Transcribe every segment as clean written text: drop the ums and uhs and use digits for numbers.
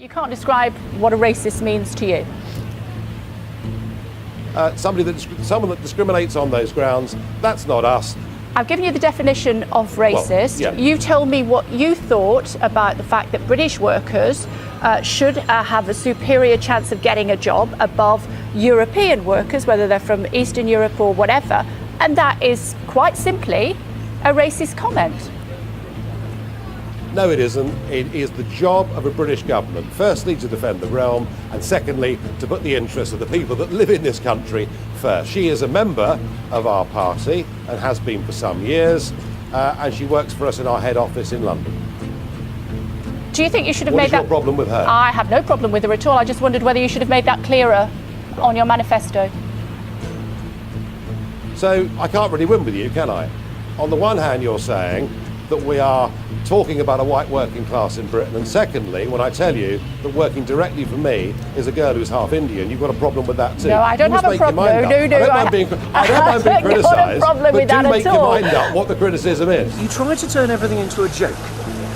You can't describe what a racist means to you. Someone that discriminates on those grounds, that's not us. I've given you the definition of racist. Well, yeah. You told me what you thought about the fact that British workers should have a superior chance of getting a job above European workers, whether they're from Eastern Europe or whatever. And that is quite simply a racist comment. No, it isn't. It is the job of a British government, firstly, to defend the realm, and secondly, to put the interests of the people that live in this country first. She is a member of our party and has been for some years, and she works for us in our head office in London. Do you think you should have What made is that? your problem with her? I have no problem with her at all. I just wondered whether you should have made that clearer on your manifesto. So I can't really win with you, can I? On the one hand, you're saying that we are talking about a white working class in Britain, and secondly, when I tell you that working directly for me is a girl who's half Indian, you've got a problem with that too. No, I don't have a problem. No, I don't mind being criticised, but do make your mind up what the criticism is. You try to turn everything into a joke.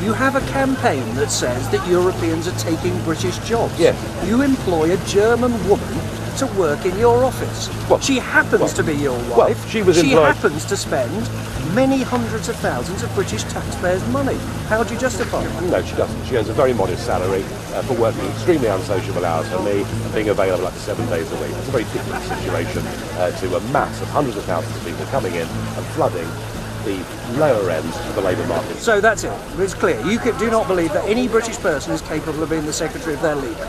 You have a campaign that says that Europeans are taking British jobs. Yes. You employ a German woman to work in your office. Well, she happens to be your wife. Well, she happens to spend many hundreds of thousands of British taxpayers' money. How do you justify that? No, she doesn't. She earns a very modest salary for working extremely unsociable hours for me and being available up to 7 days a week. It's a very different situation to a mass of hundreds of thousands of people coming in and flooding the lower ends of the labour market. So that's it. It's clear. You do not believe that any British person is capable of being the secretary of their leader.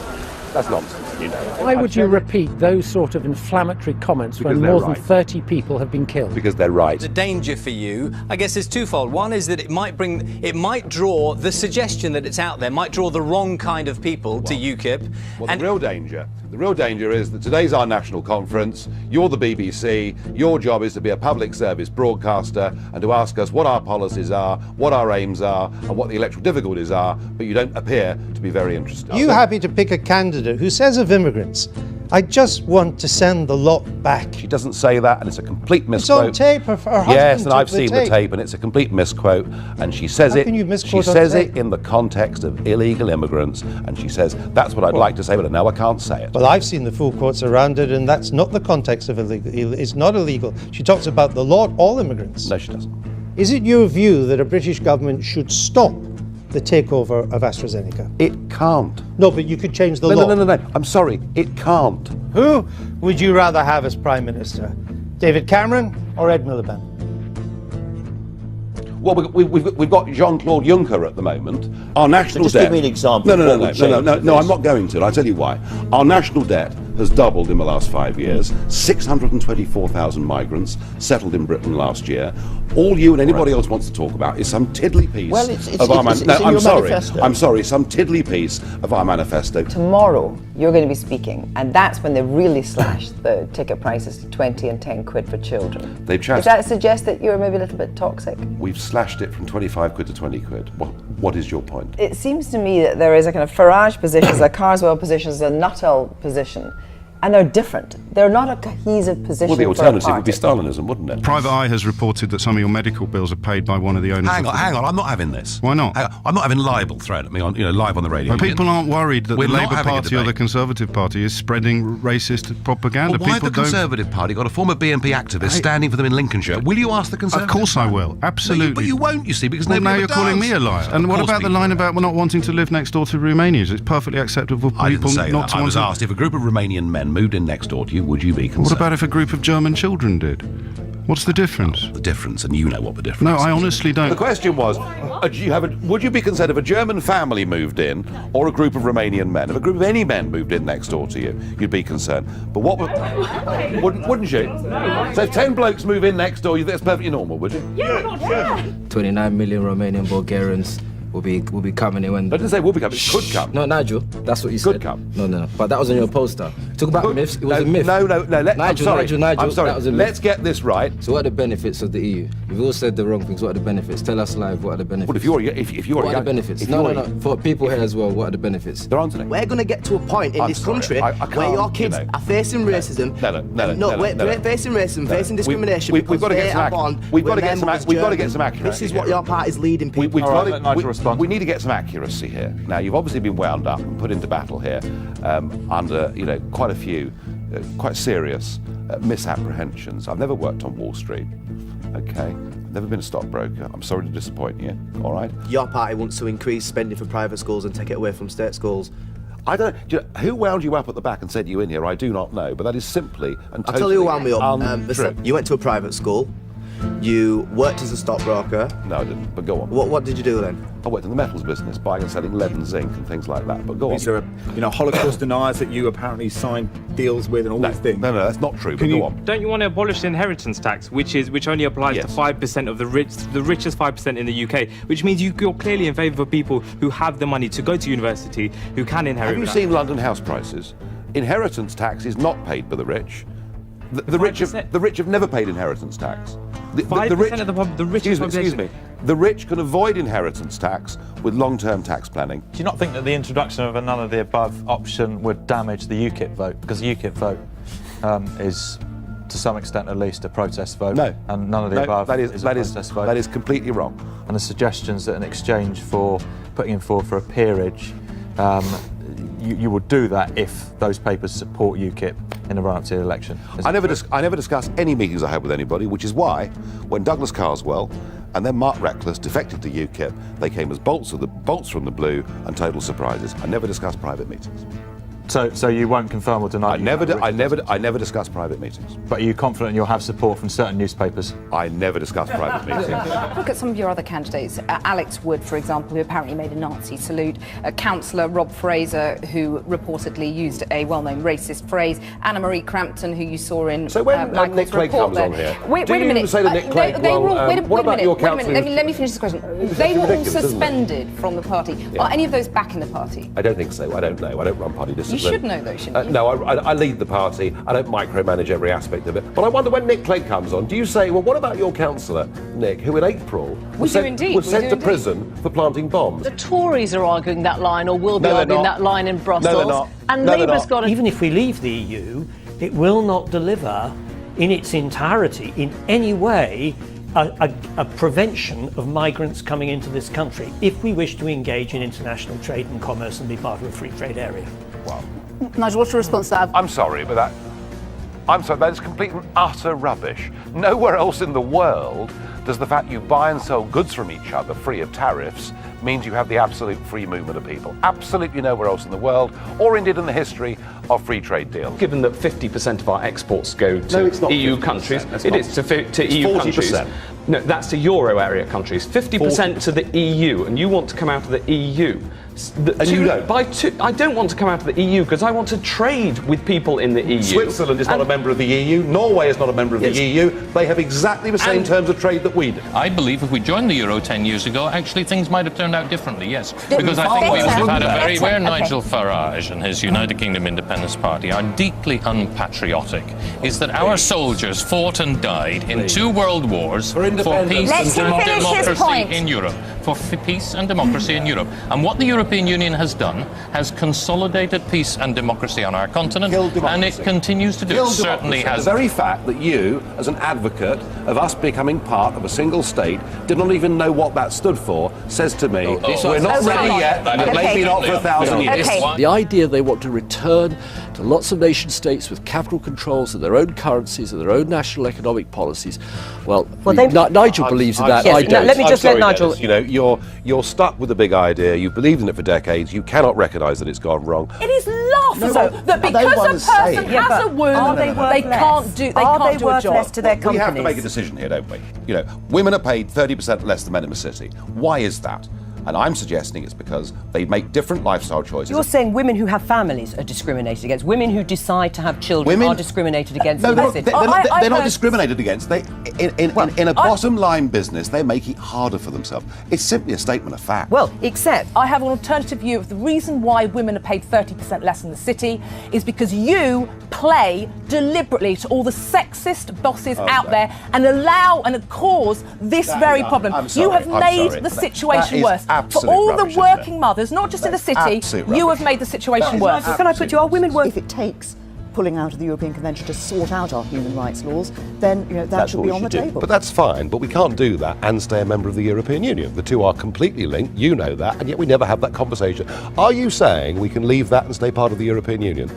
That's nonsense, you know. Why would you repeat those sort of inflammatory comments when more than 30 people have been killed? Because they're right. The danger for you, I guess, is twofold. One is that it might draw the suggestion that it's out there, might draw the wrong kind of people to UKIP. Well, the real danger is that today's our national conference. You're the BBC. Your job is to be a public service broadcaster and to ask us what our policies are, what our aims are, and what the electoral difficulties are. But you don't appear to be very interested. Are you happy to pick a candidate who says of immigrants, I just want to send the lot back? She doesn't say that, and it's a complete misquote. It's on tape. Her husband yes, and took I've seen the tape, and it's a complete misquote. And she says How it. can you misquote She on says tape? it in the context of illegal immigrants, and she says that's what I'd like to say, but now I can't say it. Well, I've seen the full quotes around it, and that's not the context of illegal. It's not illegal. She talks about the lot, all immigrants. No, she doesn't. Is it your view that a British government should stop the takeover of AstraZeneca? It can't. No, but you could change the law. No. I'm sorry, it can't. Who would you rather have as Prime Minister? David Cameron or Ed Miliband? Well, we've got Jean-Claude Juncker at the moment. Our national Just debt. give me an example. No, I'm not going to. I'll tell you why. Our national debt has doubled in the last 5 years. 624,000 migrants settled in Britain last year. All you and anybody else wants to talk about is some tiddly piece of our manifesto. I'm sorry, some tiddly piece of our manifesto. Tomorrow, you're going to be speaking, and that's when they really slash the ticket prices to 20 and 10 quid for children. Does that suggest that you're maybe a little bit toxic? We've slashed it from 25 quid to 20 quid. What is your point? It seems to me that there is a kind of Farage position, a Carswell position, a Nuttall position, and they're different. They're not a cohesive position. Well, the alternative would be Stalinism, wouldn't it? Private Eye has reported that some of your medical bills are paid by one of the owners. Hang on, I'm not having this. Why not? I'm not having libel thrown at me on, live on the radio. But people aren't worried that We're the not Labour having a Party or the debate. Conservative Party is spreading racist propaganda. Well, why people the Conservative Party got a former BNP activist standing for them in Lincolnshire? Will you ask the Conservative? Of course I will, absolutely. But you won't, you see, because well, nobody now you're calling me a liar. And what about the line about not wanting to live next door to Romanians? It's perfectly acceptable for I people didn't say not that. to I want was to. asked if a group of Romanian men moved in next door to you, would you be concerned? What about if a group of German children did? What's the difference? The difference, and you know what the difference No, is. I honestly don't. The question was, would you be concerned if a German family moved in or a group of Romanian men? If a group of any men moved in next door to you, you'd be concerned. But wouldn't you? So if 10 blokes move in next door, that's perfectly normal, would you? Yeah. 29 million Romanian Bulgarians will be coming in when... I didn't say will be coming, it could come. No, Nigel, that's what you said. Could come. No. But that was on your poster. Talk about myths, it was a myth. No. Nigel, I'm sorry. Nigel, that was a myth. Let's get this right. So what are the benefits of the EU? You've all said the wrong things. What are the benefits? Tell us live, what are the benefits? Well, if you're what are the benefits? No. For people here as well, what are the benefits? There aren't any. We're going to get to a point in this country where your kids are facing racism. Facing racism, facing discrimination. We've got to get some action. We've got to get some accuracy. This is what your party's leading people. We've got to Response. We need to get some accuracy here. Now, you've obviously been wound up and put into battle here under, quite a few quite serious misapprehensions. I've never worked on Wall Street, okay? Never been a stockbroker. I'm sorry to disappoint you, all right? Your party wants to increase spending for private schools and take it away from state schools. I don't know, who wound you up at the back and sent you in here? I do not know, but that is simply and totally I'll tell you who wound me up. Untrue. You went to a private school. You worked as a stockbroker. No, I didn't, but go on. What did you do then? I worked in the metals business, buying and selling lead and zinc and things like that, but go on. These are, Holocaust deniers that you apparently signed deals with and all these things. No, that's not true, but go on. Don't you want to abolish the inheritance tax, which only applies to 5% of the richest 5% in the UK, which means you're clearly in favour of people who have the money to go to university, who can inherit. Have you seen London house prices? Inheritance tax is not paid for the rich. The rich have never paid inheritance tax. 5% of the richest population. Excuse me. The rich can avoid inheritance tax with long-term tax planning. Do you not think that the introduction of a none of the above option would damage the UKIP vote? Because the UKIP vote is, to some extent at least, a protest vote. No. And none of the above is a protest vote. That is completely wrong. And the suggestions that in exchange for putting him forward for a peerage, you would do that if those papers support UKIP in the run-up to the election. I never discuss any meetings I had with anybody, which is why when Douglas Carswell and then Mark Reckless defected to UKIP, they came as bolts from the blue and total surprises. I never discuss private meetings. So you won't confirm or deny? I never discuss private meetings. But are you confident you'll have support from certain newspapers? I never discuss private meetings. Look at some of your other candidates. Alex Wood, for example, who apparently made a Nazi salute. Councillor Rob Fraser, who reportedly used a well-known racist phrase. Anna Marie Crampton, who you saw in So when Nick Clegg comes on here, wait a minute. Say that Nick Clegg Wait a minute. Let me finish this question. They were all suspended from the party. Yeah. Are any of those back in the party? I don't think so. I don't know. I don't run party discipline. You should know, though, shouldn't you? No, I lead the party. I don't micromanage every aspect of it. But I wonder when Nick Clegg comes on, do you say, well, what about your councillor, Nick, who in April was sent to prison for planting bombs? The Tories are arguing that line, or will be arguing that line in Brussels. No, they're not. And Labour's got Even if we leave the EU, it will not deliver in its entirety, in any way, a prevention of migrants coming into this country if we wish to engage in international trade and commerce and be part of a free trade area. Well, Nigel, what's your response to that? I'm sorry, but that is complete and utter rubbish. Nowhere else in the world does the fact you buy and sell goods from each other free of tariffs means you have the absolute free movement of people. Absolutely nowhere else in the world, or indeed in the history of free trade deals. Given that 50% of our exports go to EU countries, it is to EU 40%. countries. No, that's to Euro area countries. 50% to the EU, and you want to come out of the EU. And you don't? I don't want to come out of the EU because I want to trade with people in the EU. Switzerland is not a member of the EU. Norway is not a member of the EU. They have exactly the same terms of trade that we do. I believe if we joined the Euro 10 years ago, actually things might have turned out differently, yes. Because I think we would have had a very... Where Nigel Farage and his United Kingdom Independence Party are deeply unpatriotic is that our soldiers fought and died in 2 world wars for peace and democracy in Europe. For peace and democracy in Europe. And what the European Union has done has consolidated peace and democracy on our continent, and it continues to do it. Certainly has. The very fact that you, as an advocate of us becoming part of a single state, did not even know what that stood for, says to me, we're not ready yet, and maybe not for 1,000 years. The idea they want to return to lots of nation states with capital controls and their own currencies and their own national economic policies, Nigel believes in that. Yes, I don't. Let me just let Nigel... You're stuck with a big idea. You've believed in it for decades. You cannot recognise that it's gone wrong. It is laughable that because a person has a wound, they can't do a job. To their companies? We have to make a decision here, don't we? Women are paid 30% less than men in the city. Why is that? And I'm suggesting it's because they make different lifestyle choices. You're saying women who have families are discriminated against. Women who decide to have children are discriminated against. No, they're not discriminated against. In a bottom line business, they make it harder for themselves. It's simply a statement of fact. Well, except I have an alternative view of the reason why women are paid 30% less in the city is because you play deliberately to all the sexist bosses out there and allow and cause this very problem. You have made the situation worse. For all the working mothers, not just in the city, you have made the situation worse. Can I put you, are women worth if it takes pulling out of the European Convention to sort out our human rights laws, then that should be on the table. But that's fine, but we can't do that and stay a member of the European Union. The two are completely linked, you know that, and yet we never have that conversation. Are you saying we can leave that and stay part of the European Union?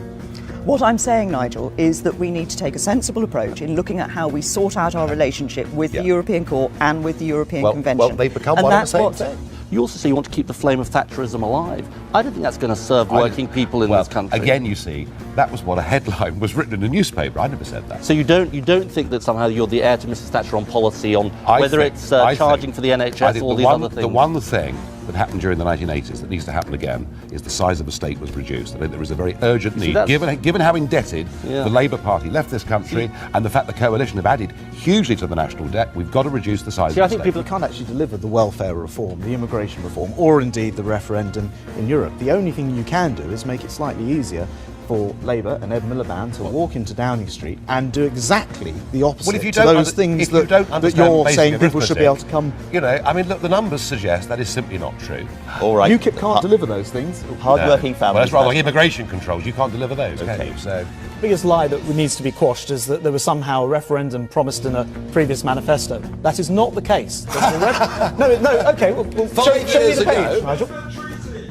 What I'm saying, Nigel, is that we need to take a sensible approach in looking at how we sort out our relationship with the European Court and with the European Convention. Well, they've become one and the same thing. You also say you want to keep the flame of Thatcherism alive. I don't think that's going to serve working people in this country. Again, you see, that was what a headline was written in a newspaper. I never said that. So you don't think that somehow you're the heir to Mrs. Thatcher on policy, on whether it's charging for the NHS or all these other things? The one thing that happened during the 1980s that needs to happen again is the size of the state was reduced. I think there is a very urgent need, given how indebted the Labour Party left this country and the fact the coalition have added hugely to the national debt, we've got to reduce the size of the state. I think people can't actually deliver the welfare reform, the immigration reform, or indeed the referendum in Europe. The only thing you can do is make it slightly easier for Labour and Ed Miliband to walk into Downing Street and do exactly the opposite to those things that you're saying people should be able to come. I mean, look, the numbers suggest that is simply not true. All right. UKIP can't deliver those things. Hard-working families. Well, that's rather like immigration controls. You can't deliver those, can you? So. The biggest lie that needs to be quashed is that there was somehow a referendum promised in a previous manifesto. That is not the case. No, okay, well, show me the page, Nigel.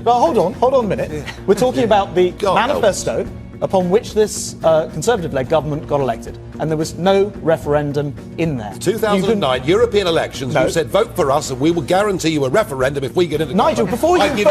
But hold on a minute. We're talking about the manifesto upon which this Conservative-led government got elected, and there was no referendum in there. 2009 European elections, you said vote for us and we will guarantee you a referendum if we get into Nigel, before you... Nigel.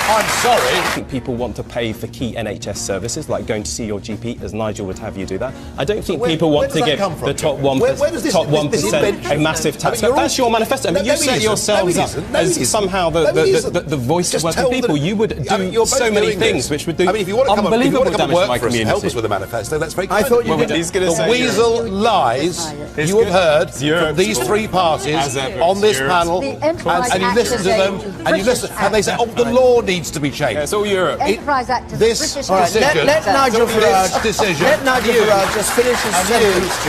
I'm sorry. I think people want to pay for key NHS services, like going to see your GP, as Nigel would have you do that. I don't think people want to give the top 1% a massive tax. That's your manifesto. I mean, you set yourselves up as somehow the voice of working people. You would do so many things which would do unbelievable damage to my community. Help us with the manifesto. That's very I thought you could. The weasel lies you have heard from these three parties on this panel, and you listen to them, and they say, "Oh, the law needs to be changed." It's all Europe. Enterprise Act is This decision. Let Nigel Farage just finish his sentence.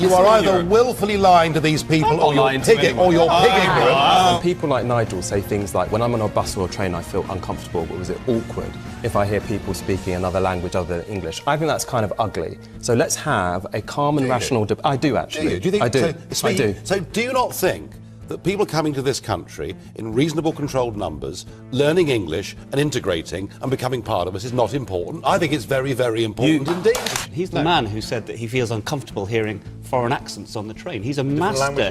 You are either willfully lying to these people, or you're pigging them. People like Nigel say things like, when I'm on a bus or a train, I feel uncomfortable, but was it awkward if I hear people speaking another language other than English? I think that's kind of ugly. So let's have a calm and rational debate. I do, actually. Do you think? I do. I do. So do you not think that people coming to this country in reasonable controlled numbers, learning English and integrating and becoming part of us is not important? I think it's very, very important indeed. He's the man who said that he feels uncomfortable hearing foreign accents on the train. He's a master.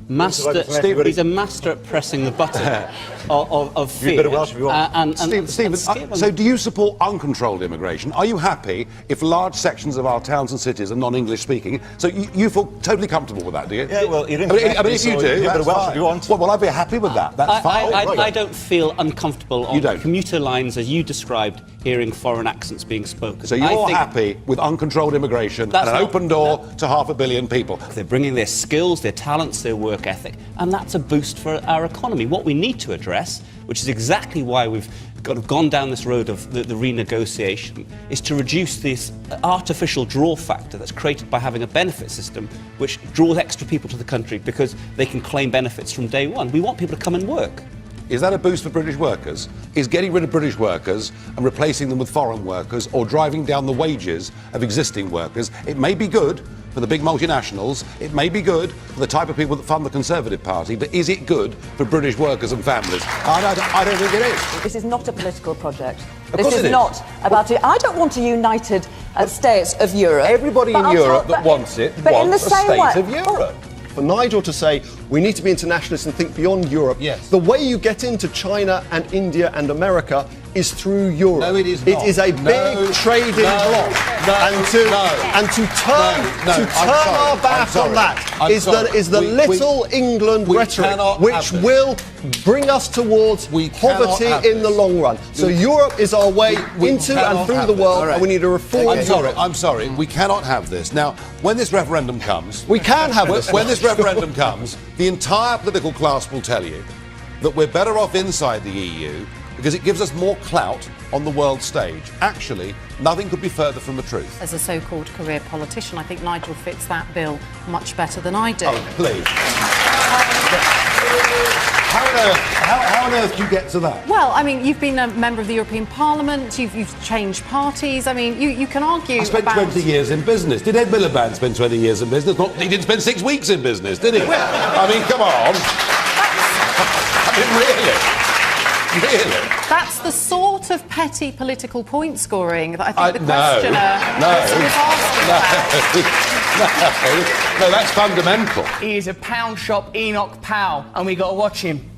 He's a master at pressing the button of fear. You'd better Welsh if you want. Stephen, so do you support uncontrolled immigration? Are you happy if large sections of our towns and cities are non-English speaking? So you feel totally comfortable with that, do you? Yeah, well, you didn't. I mean, if you do, that's Welsh if you want. Well, I'd be happy with that. That's fine. I don't feel uncomfortable on commuter lines, as you described, hearing foreign accents being spoken. So you're happy with uncontrolled immigration and an open door to 500 million people? They're bringing their skills, their talents, their work ethic, and that's a boost for our economy. What we need to address, which is exactly why we've gone down this road of the renegotiation, is to reduce this artificial draw factor that's created by having a benefit system which draws extra people to the country because they can claim benefits from day one. We want people to come and work. Is that a boost for British workers? Is getting rid of British workers and replacing them with foreign workers, or driving down the wages of existing workers? It may be good for the big multinationals, it may be good for the type of people that fund the Conservative Party, but is it good for British workers and families? I don't think it is. This is not a political project. This is not about it. I don't want a united state of Europe. Everybody in Europe that wants it wants a state of Europe. For Nigel to say we need to be internationalists and think beyond Europe, the way you get into China and India and America is through Europe. No, it is not. It is a big trading bloc. And to turn our back on that is the little England rhetoric which will bring us towards poverty in the long run. So Europe is our way into and through the world, and we need to reform Europe. I'm sorry, we cannot have this. Now, when this referendum comes... We can have this. When this referendum comes, the entire political class will tell you that we're better off inside the EU because it gives us more clout on the world stage. Actually, nothing could be further from the truth. As a so-called career politician, I think Nigel fits that bill much better than I do. Oh, please. How How on earth do you get to that? Well, I mean, you've been a member of the European Parliament, you've changed parties. I mean, you can argue I spent 20 years in business. Did Ed Miliband spend 20 years in business? He didn't spend 6 weeks in business, did he? I mean, come on. I mean, really? Really? That's the sort of petty political point scoring that I think the questioner No, that's fundamental. He is a pound shop Enoch Powell, and we got to watch him.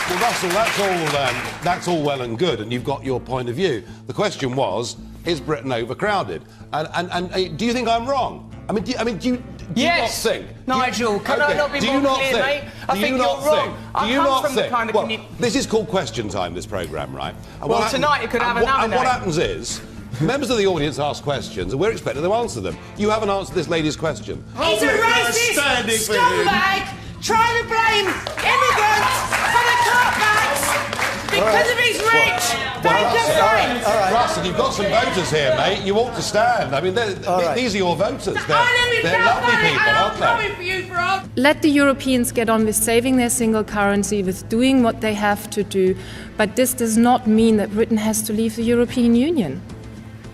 Well, Russell, that's all well and good, and you've got your point of view. The question was, is Britain overcrowded? And do you think I'm wrong? I mean, do you not think? Nigel, can I not be more clear, mate? I think you're wrong. I come from the kind of community... This is called Question Time, this programme, right? And well, tonight you could have another And what happens is, members of the audience ask questions, and we're expected to answer them. You haven't answered this lady's question. He's a racist scumbag trying to blame immigrants for the cutbacks because of his rich bank of friends. Russell, you've got some voters here, mate. You ought to stand. I mean, these are your voters. They're lovely people, aren't they? Let the Europeans get on with saving their single currency, with doing what they have to do, but this does not mean that Britain has to leave the European Union.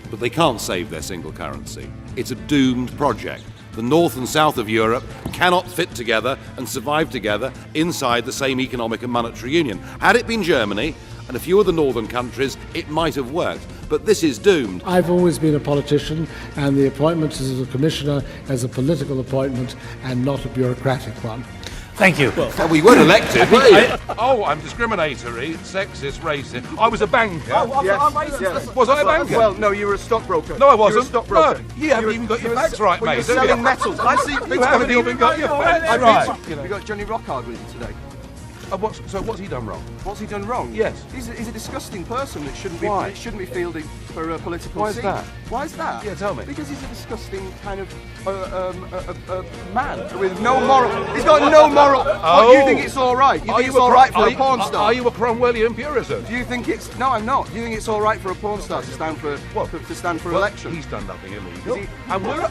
But they can't save their single currency. It's a doomed project. The north and south of Europe cannot fit together and survive together inside the same economic and monetary union. Had it been Germany and a few of the northern countries, it might have worked. But this is doomed. I've always been a politician, and the appointment as a commissioner as a political appointment and not a bureaucratic one. Thank you. Well, we weren't elected, were you? Oh, I'm discriminatory, sexist, racist. I was a banker. Oh, yes. I'm racist. Yes. Was I a banker? Well, no, you were a stockbroker. No, I wasn't. You were a stockbroker. No, you haven't even got your facts right, mate. You're selling metals. I see. You haven't even got your facts right. You got Johnny Rockard with you today. So what's he done wrong? What's he done wrong? Yes. He's a disgusting person that shouldn't be fielding for a political Why is seat. that? Why is that? Yeah, tell me. Because he's a disgusting kind of man with no moral. He's got no moral. Oh. What, you think it's all right? You think it's all right for a porn star? Are you a Cromwellian Puritan? Do you think it's? No, I'm not. Do you think it's all right for a porn star to stand for election? He's done nothing illegal. We're a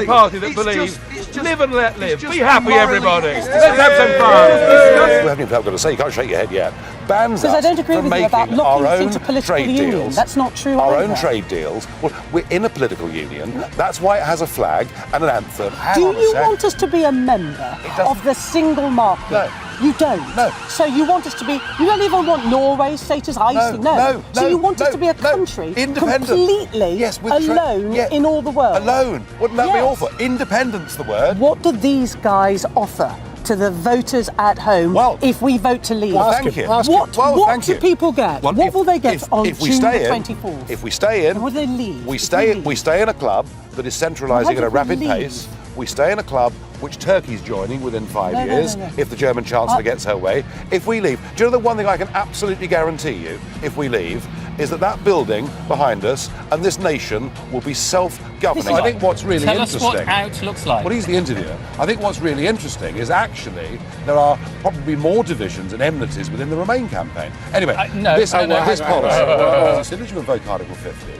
party that believes live and let live. Be happy, everybody. Let's have some fun. We haven't even got to say, you can't shake your head yet. Bans because us I don't agree from with you about making locking our us own into political trade union. deals. That's not true Our either. own trade deals. Well, we're in a political union. That's why it has a flag and an anthem. Do you want us to be a member of the single market? No. You don't? No. So you want us to be... You don't even want Norway's status, Iceland? No. So you want us to be a country completely alone in all the world? Alone. Wouldn't that be awful? Independence, the word. What do these guys offer to the voters at home if we vote to leave? Well, thank you. What do people get? Well, what will they get on if we June the stay 24th? If we stay in... And will they leave? We stay in a club that is centralising at a rapid pace. We stay in a club which Turkey's joining within 5 years, if the German Chancellor gets her way. If we leave, do you know the one thing I can absolutely guarantee you, if we leave, is that building behind us and this nation will be self-governing. I think what's really interesting... Tell us what how it looks like. Well, he's the interviewer. I think what's really interesting is actually there are probably more divisions and enmities within the Remain campaign. Anyway, this policy, as soon as you invoke Article 50,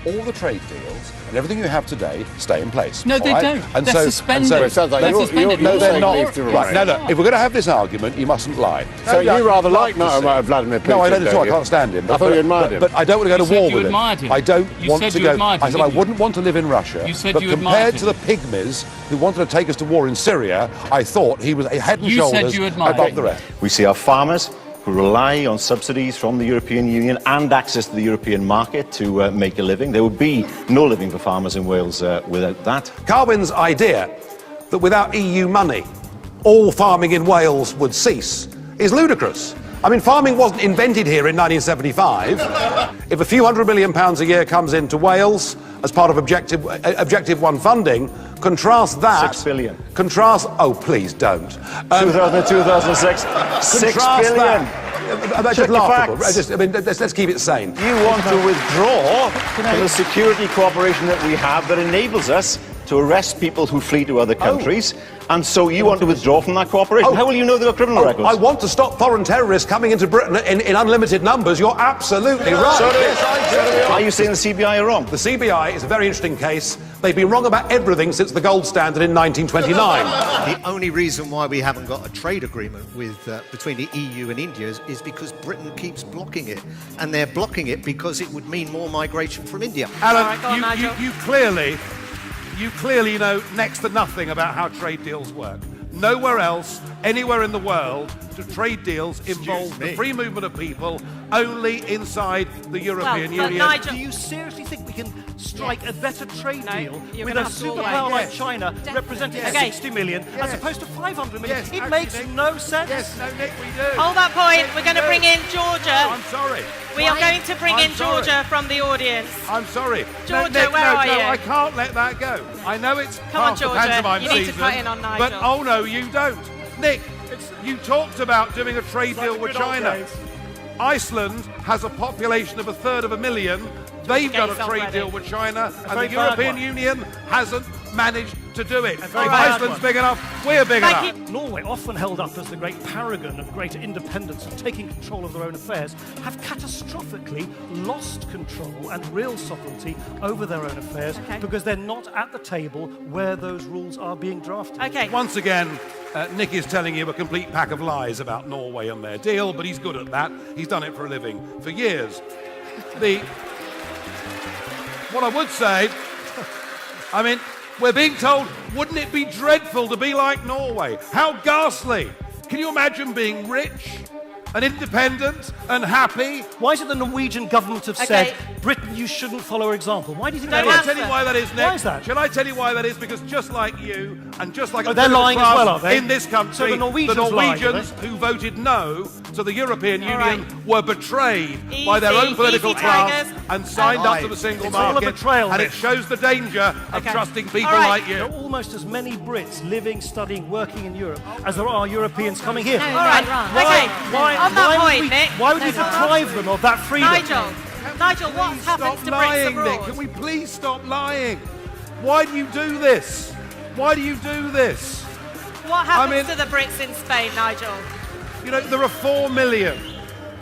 all the trade deals and everything you have today stay in place. No, they don't. And they're suspended. it sounds like no, they're not. Right, no. If we're going to have this argument, you mustn't lie. So you rather like Vladimir Putin? No, I don't at all. I can't stand him. I thought you admired him. But I don't want to go to war with him. I don't want to go. I said I wouldn't want to live in Russia. You said but you admired compared to the pygmies who wanted to take us to war in Syria, I thought he was a head and shoulders above the rest. We see our farmers who rely on subsidies from the European Union and access to the European market to make a living. There would be no living for farmers in Wales without that. Carwyn's idea that without EU money, all farming in Wales would cease is ludicrous. I mean, farming wasn't invented here in 1975. If a few £100 million a year comes into Wales as part of Objective 1 funding, contrast that... 6 billion. Contrast... Oh, please don't. 2006, 6 billion. That's just laughable. Let's keep it sane. You want to withdraw from the security cooperation that we have that enables us to arrest people who flee to other countries, and so you want to withdraw from that cooperation. How will you know there are criminal records? I want to stop foreign terrorists coming into Britain in unlimited numbers. You're absolutely right. Yes, I do. Are you saying the CBI are wrong? The CBI is a very interesting case. They've been wrong about everything since the gold standard in 1929. The only reason why we haven't got a trade agreement with between the EU and India is because Britain keeps blocking it, and they're blocking it because it would mean more migration from India. Alan, you clearly know next to nothing about how trade deals work. Nowhere else, anywhere in the world, do trade deals involve the free movement of people only inside the European Union. Nigel, do you seriously think we can strike a better trade deal with a superpower like China representing 60 million as opposed to 500 million? It makes no sense. Yes, no, Nick, we do. Hold that point. We're going to bring in Georgia. I'm sorry. We are going to bring in Georgia from the audience. I'm sorry. Georgia, Nick, where are you? I can't let that go. I know it's Come on, past the Georgia. pantomime You need season, to cut in on Nigel. but oh no, you don't. Nick, you talked about doing a trade deal with China. Iceland has a population of 1/3 They've done a trade deal with China, and the European Union hasn't managed to do it. If Iceland's big enough, we're big enough. Norway, often held up as the great paragon of greater independence and taking control of their own affairs, have catastrophically lost control and real sovereignty over their own affairs because they're not at the table where those rules are being drafted. Once again, Nick is telling you a complete pack of lies about Norway and their deal, but he's good at that. He's done it for a living for years. What I would say, I mean, we're being told, wouldn't it be dreadful to be like Norway? How ghastly. Can you imagine being rich and independent and happy? Why is it the Norwegian government have said, Britain, you shouldn't follow our example? Why do you think that is? Shall I tell you why that is, Nick? Why is that? Shall I tell you why that is? Because just like you, and just like they're lying as well, are they? in this country, So the Norwegians who voted no to the European Union were betrayed by their own political class and signed up to the single market. All a betrayal, and it shows the danger of trusting people like you. There are almost as many Brits living, studying, working in Europe as there are Europeans coming here. Why would we deprive them of that freedom? Nigel, what happens to Brits abroad? Nick, can we please stop lying? Why do you do this? Why do you do this? What happens to the Brits in Spain, Nigel? You know, there are 4 million.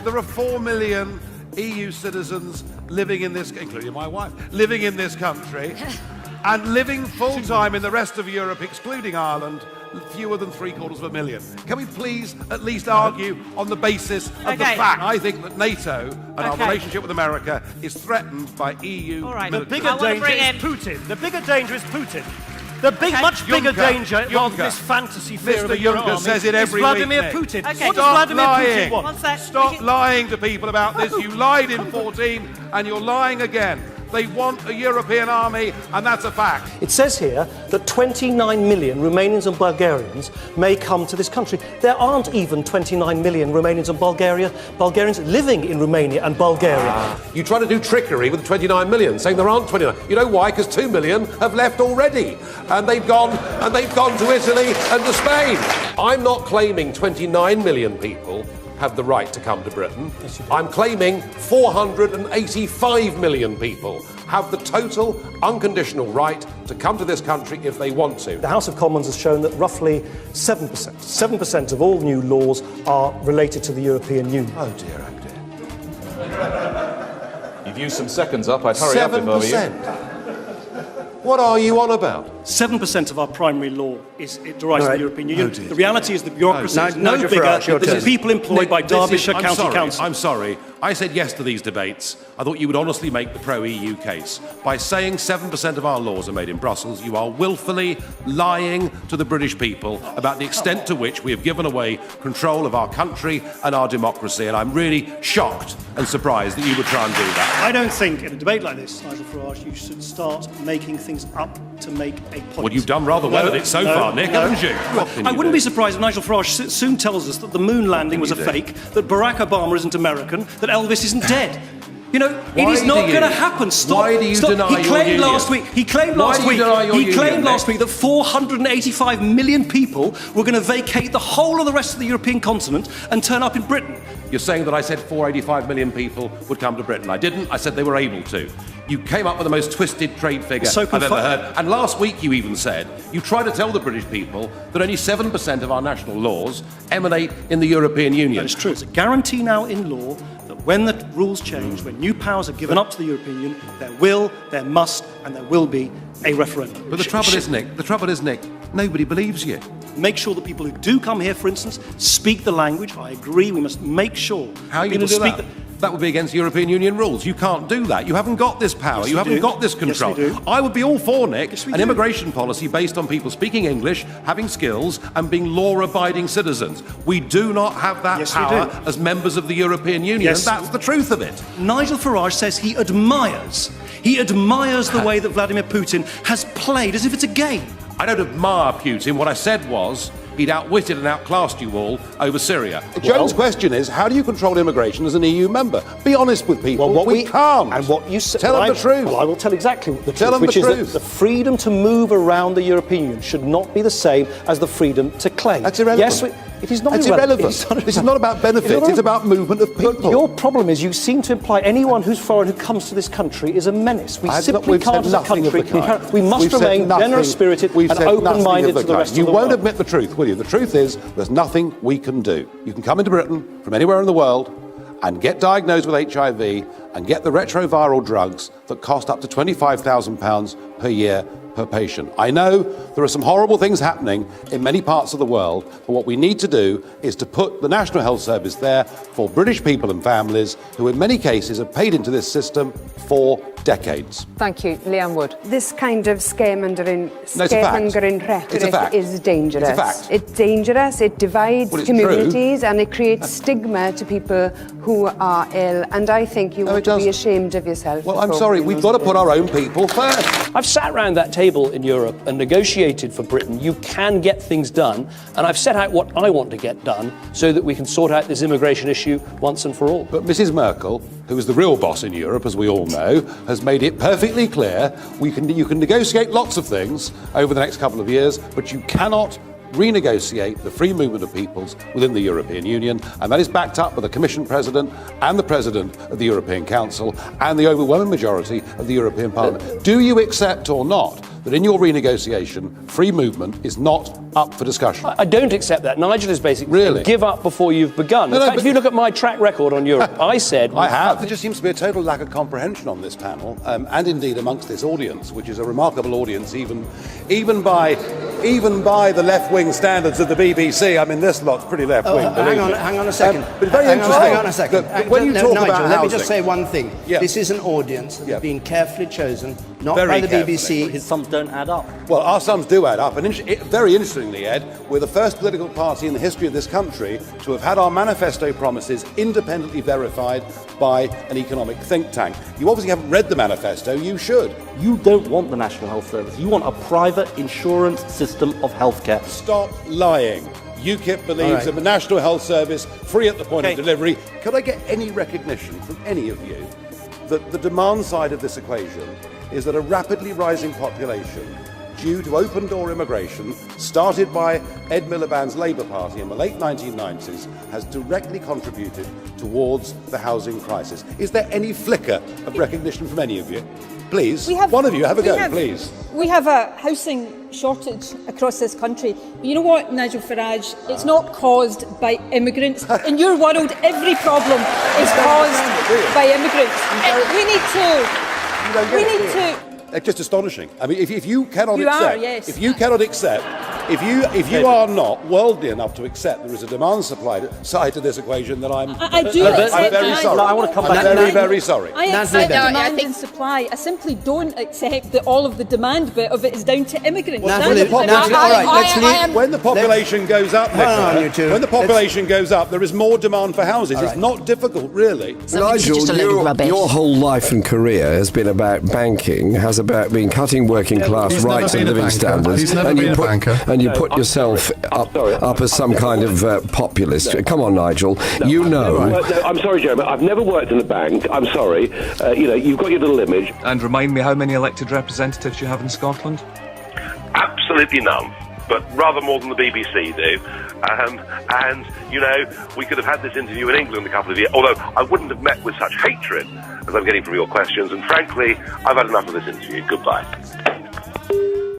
There are 4 million EU citizens living in this, including my wife, living in this country, and living full-time in the rest of Europe, excluding Ireland, fewer than 750,000. Can we please at least argue on the basis of the fact? I think that NATO and our relationship with America is threatened by EU military. The bigger danger is Putin. The bigger danger is Putin. The much bigger danger rather than this fantasy fear of a Mr. Juncker says it every week, Vladimir Nick. Putin. Okay. What does Vladimir Putin want? Stop lying to people about this. You lied in 14 and you're lying again. They want a European army, and that's a fact. It says here that 29 million Romanians and Bulgarians may come to this country. There aren't even 29 million Romanians and Bulgarians living in Romania and Bulgaria. You try to do trickery with 29 million, saying there aren't 29. You know why? Because 2 million have left already, and they've gone to Italy and to Spain. I'm not claiming 29 million people have the right to come to Britain. I'm claiming 485 million people have the total unconditional right to come to this country if they want to. The House of Commons has shown that roughly 7% of all new laws are related to the European Union. Oh dear, oh dear. You've used some seconds up. I'd hurry up if I were you. What are you on about? 7% of our primary law derives from the European Union. The reality is the bureaucracy is no bigger than the people employed by Derbyshire County Council. I'm sorry. I said yes to these debates. I thought you would honestly make the pro-EU case. By saying 7% of our laws are made in Brussels, you are willfully lying to the British people about the extent to which we have given away control of our country and our democracy, and I'm really shocked and surprised that you would try and do that. I don't think in a debate like this, Nigel Farage, you should start making things up to make a point. Well, you've done rather well at it so far, Nick, haven't you? I wouldn't be surprised if Nigel Farage soon tells us that the moon landing was a fake, that Barack Obama isn't American, that Elvis isn't dead. You know, it is not going to happen. Stop. Why do you deny He claimed last week. He claimed last week that 485 million people were going to vacate the whole of the rest of the European continent and turn up in Britain. You're saying that I said 485 million people would come to Britain. I didn't. I said they were able to. You came up with the most twisted trade figure I've ever heard. And last week you even said, you tried to tell the British people that only 7% of our national laws emanate in the European Union. That is true. It's a guarantee now in law that when the rules change, when new powers are given up to the European Union, there must, and there will be a referendum. But the trouble is, Nick, nobody believes you. Make sure that people who do come here, for instance, speak the language. I agree, we must make sure. How are you going to do that? That would be against European Union rules. You can't do that. You haven't got this power. Yes, you haven't got this control. Yes, we do. I would be all for, Nick, Yes, we an do. immigration policy based on people speaking English, having skills, and being law-abiding citizens. We do not have that Yes, we power do. as members of the European Union, Yes. and that's the truth of it. Nigel Farage says he admires the way that Vladimir Putin has played as if it's a game. I don't admire Putin. What I said was he'd outwitted and outclassed you all over Syria. Joan's question is, how do you control immigration as an EU member? Be honest with people. Well, we can't. And what you say, Tell them the truth. Well, I will tell exactly the Tell truth, them which the is truth. that the freedom to move around the European Union should not be the same as the freedom to claim. That's irrelevant. Yes, it is not That's irrelevant. irrelevant. This is not about benefits, it's about movement of people. But your problem is you seem to imply anyone who's foreign who comes to this country is a menace. We simply can't, as a country, we must remain generous-spirited and open-minded to the rest of the world. You won't admit the truth, will you? The truth is, there's nothing we can do. You can come into Britain from anywhere in the world and get diagnosed with HIV and get the retroviral drugs that cost up to £25,000 per year per patient. I know there are some horrible things happening in many parts of the world, but what we need to do is to put the National Health Service there for British people and families who in many cases have paid into this system for decades. Thank you. Leanne Wood. This kind of scaremongering rhetoric is dangerous. It's a fact. It's dangerous, it divides Well, it's communities and it creates stigma to people who are ill, and I think you ought to be ashamed of yourself. Well, I'm sorry, we've got to put our own people first. I've sat around that table in Europe and negotiated for Britain. You can get things done, and I've set out what I want to get done so that we can sort out this immigration issue once and for all. But Mrs. Merkel, who is the real boss in Europe, as we all know, has made it perfectly clear you can negotiate lots of things over the next couple of years, but you cannot renegotiate the free movement of peoples within the European Union, and that is backed up by the Commission President and the President of the European Council and the overwhelming majority of the European Parliament. Do you accept or not that in your renegotiation, free movement is not up for discussion? I don't accept that. Nigel is basically saying, give up before you've begun. In fact, if you look at my track record on Europe, I said... I have. There just seems to be a total lack of comprehension on this panel, and indeed amongst this audience, which is a remarkable audience even by the left-wing standards of the BBC. I mean, this lot's pretty left-wing. Hang on a second. But very interesting. Hang on a second. When you talk Nigel, about let me housing, just say one thing. Yeah. This is an audience that has been carefully chosen, not Very by the carefully. BBC. His sums don't add up. Well, our sums do add up, and very interestingly, Ed, we're the first political party in the history of this country to have had our manifesto promises independently verified by an economic think tank. You obviously haven't read the manifesto, you should. You don't want the National Health Service. You want a private insurance system of healthcare. Stop lying. UKIP believes in the National Health Service, free at the point of delivery. Could I get any recognition from any of you that the demand side of this equation is that a rapidly rising population due to open-door immigration, started by Ed Miliband's Labour Party in the late 1990s, has directly contributed towards the housing crisis. Is there any flicker of recognition from any of you? Please, one of you, have a go, please. We have a housing shortage across this country. But you know what, Nigel Farage? It's not caused by immigrants. In your world, every problem is caused by immigrants. We need to... It's just astonishing. I mean, if you cannot You accept, are, yes. if you cannot accept, if you are not worldly enough to accept there is a demand supply side to this equation, then I'm very sorry. I want to come back. I'm very, very sorry. I accept demand and supply. I simply don't accept that all of the demand bit of it is down to immigrants. When the population goes up, when the population goes up, there is more demand for houses. It's not difficult, really. Nigel, your whole life and career has been about banking, has about been cutting working class rights and living standards. He's never been a banker. mind you put yourself up as some kind of populist. Come on, Nigel. I'm sorry, Jeremy. I've never worked in a bank. I'm sorry. You've got your little image. And remind me how many elected representatives you have in Scotland? Absolutely none, but rather more than the BBC do. And, we could have had this interview in England a couple of years, although I wouldn't have met with such hatred as I'm getting from your questions. And frankly, I've had enough of this interview. Goodbye.